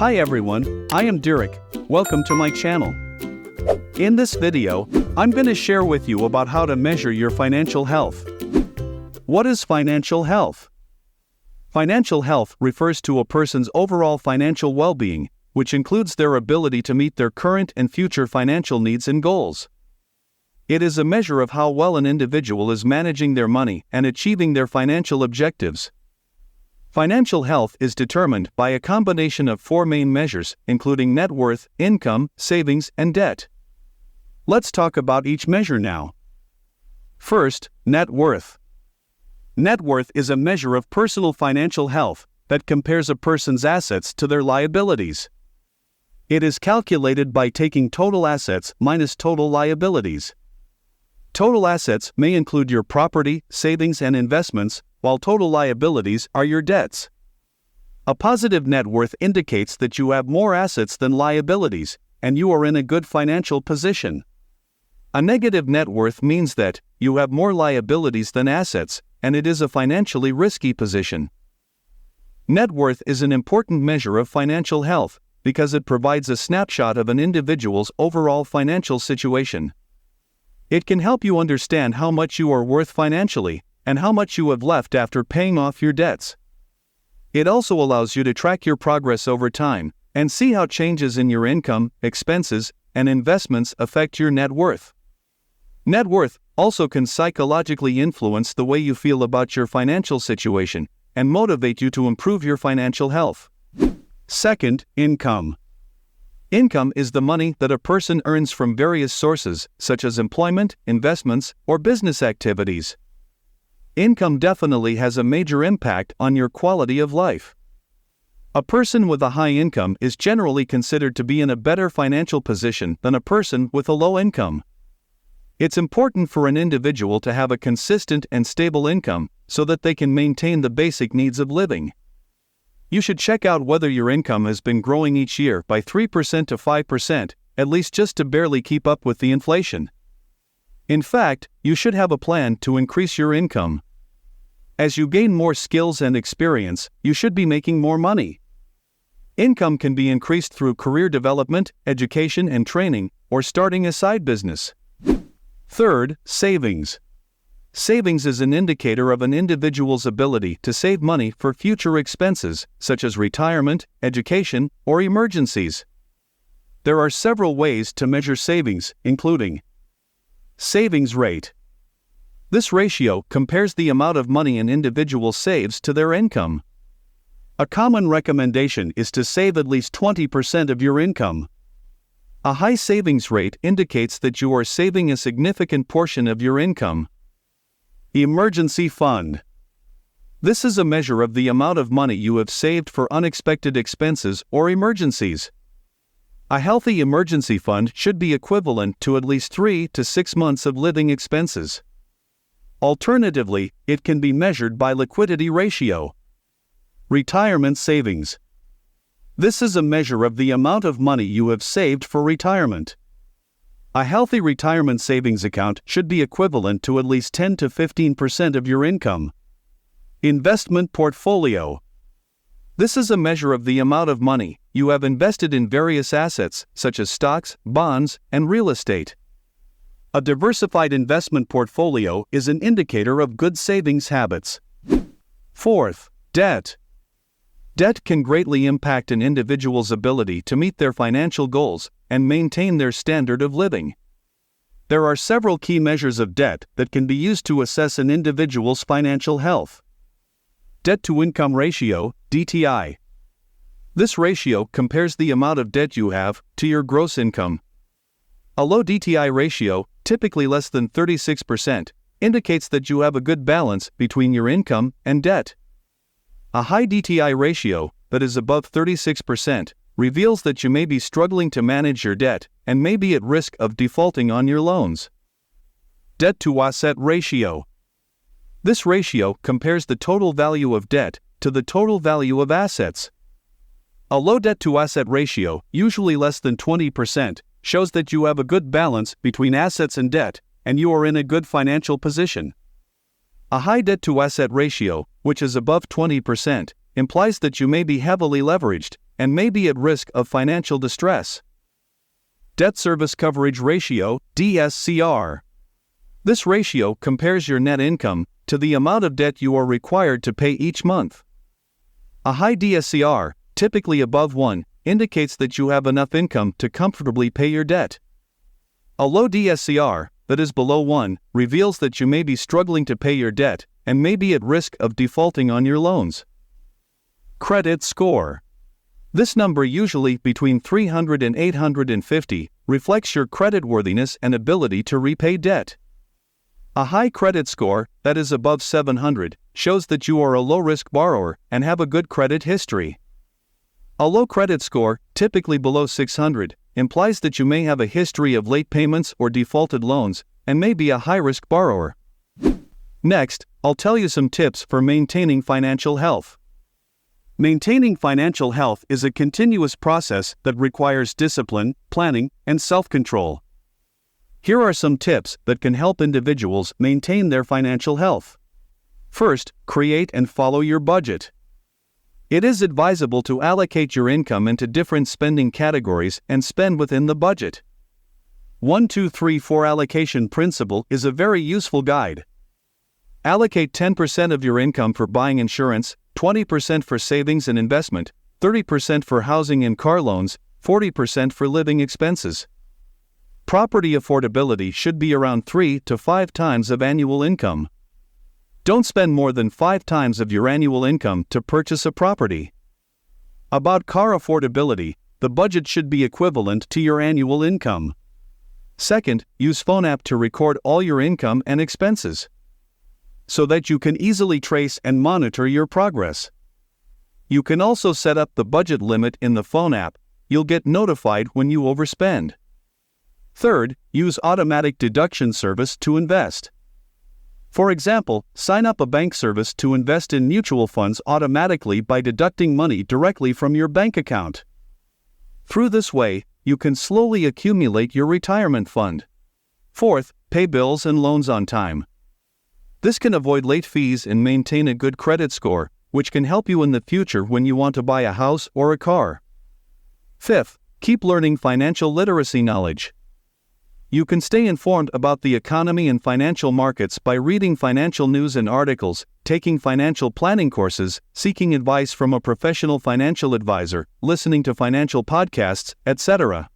Hi everyone, I am Deric. Welcome to my channel. In this video, I'm going to share with you about how to measure your financial health. What is financial health? Financial health refers to a person's overall financial well-being, which includes their ability to meet their current and future financial needs and goals. It is a measure of how well an individual is managing their money and achieving their financial objectives. Financial health is determined by a combination of four main measures, including net worth, income, savings, and debt. Let's talk about each measure now. First, net worth. Net worth is a measure of personal financial health that compares a person's assets to their liabilities. It is calculated by taking total assets minus total liabilities. Total assets may include your property, savings, and investments, while total liabilities are your debts. A positive net worth indicates that you have more assets than liabilities, and you are in a good financial position. A negative net worth means that you have more liabilities than assets, and it is a financially risky position. Net worth is an important measure of financial health because it provides a snapshot of an individual's overall financial situation. It can help you understand how much you are worth financially and how much you have left after paying off your debts. It also allows you to track your progress over time and see how changes in your income, expenses, and investments affect your net worth. Net worth also can psychologically influence the way you feel about your financial situation and motivate you to improve your financial health. Second, income. Income is the money that a person earns from various sources, such as employment, investments, or business activities. Income definitely has a major impact on your quality of life. A person with a high income is generally considered to be in a better financial position than a person with a low income. It's important for an individual to have a consistent and stable income so that they can maintain the basic needs of living. You should check out whether your income has been growing each year by 3% to 5%, at least just to barely keep up with the inflation. In fact, you should have a plan to increase your income. As you gain more skills and experience, you should be making more money. Income can be increased through career development, education and training, or starting a side business. Third, savings. Savings is an indicator of an individual's ability to save money for future expenses, such as retirement, education, or emergencies. There are several ways to measure savings, including savings rate. This ratio compares the amount of money an individual saves to their income. A common recommendation is to save at least 20% of your income. A high savings rate indicates that you are saving a significant portion of your income. Emergency fund. This is a measure of the amount of money you have saved for unexpected expenses or emergencies. A healthy emergency fund should be equivalent to at least 3 to 6 months of living expenses. Alternatively, it can be measured by liquidity ratio. Retirement savings. This is a measure of the amount of money you have saved for retirement. A healthy retirement savings account should be equivalent to at least 10 to 15% of your income. Investment portfolio. This is a measure of the amount of money you have invested in various assets, such as stocks, bonds, and real estate. A diversified investment portfolio is an indicator of good savings habits. Fourth, debt. Debt can greatly impact an individual's ability to meet their financial goals and maintain their standard of living. There are several key measures of debt that can be used to assess an individual's financial health. Debt-to-income ratio, DTI. This ratio compares the amount of debt you have to your gross income. A low DTI ratio, typically less than 36%, indicates that you have a good balance between your income and debt. A high DTI ratio, that is above 36%, reveals that you may be struggling to manage your debt and may be at risk of defaulting on your loans. Debt-to-asset ratio. This ratio compares the total value of debt to the total value of assets. A low debt-to-asset ratio, usually less than 20%, shows that you have a good balance between assets and debt, and you are in a good financial position. A high debt-to-asset ratio, which is above 20%, implies that you may be heavily leveraged, and may be at risk of financial distress. Debt Service Coverage Ratio, DSCR. This ratio compares your net income to the amount of debt you are required to pay each month. A high DSCR, typically above 1, indicates that you have enough income to comfortably pay your debt. A low DSCR, that is below 1, reveals that you may be struggling to pay your debt and may be at risk of defaulting on your loans. Credit score. This number, usually between 300 and 850, reflects your creditworthiness and ability to repay debt. A high credit score, that is above 700, shows that you are a low-risk borrower and have a good credit history. A low credit score, typically below 600, implies that you may have a history of late payments or defaulted loans and may be a high-risk borrower. Next, I'll tell you some tips for maintaining financial health. Maintaining financial health is a continuous process that requires discipline, planning, and self-control. Here are some tips that can help individuals maintain their financial health. First, create and follow your budget. It is advisable to allocate your income into different spending categories and spend within the budget. 1-2-3-4 allocation principle is a very useful guide. Allocate 10% of your income for buying insurance, 20% for savings and investment, 30% for housing and car loans, 40% for living expenses. Property affordability should be around 3 to 5 times of annual income. Don't spend more than 5 times of your annual income to purchase a property. About car affordability, the budget should be equivalent to your annual income. Second, use phone app to record all your income and expenses, so that you can easily trace and monitor your progress. You can also set up the budget limit in the phone app. You'll get notified when you overspend. Third, use automatic deduction service to invest. For example, sign up a bank service to invest in mutual funds automatically by deducting money directly from your bank account. Through this way, you can slowly accumulate your retirement fund. Fourth, pay bills and loans on time. This can avoid late fees and maintain a good credit score, which can help you in the future when you want to buy a house or a car. Fifth, keep learning financial literacy knowledge. You can stay informed about the economy and financial markets by reading financial news and articles, taking financial planning courses, seeking advice from a professional financial advisor, listening to financial podcasts, etc.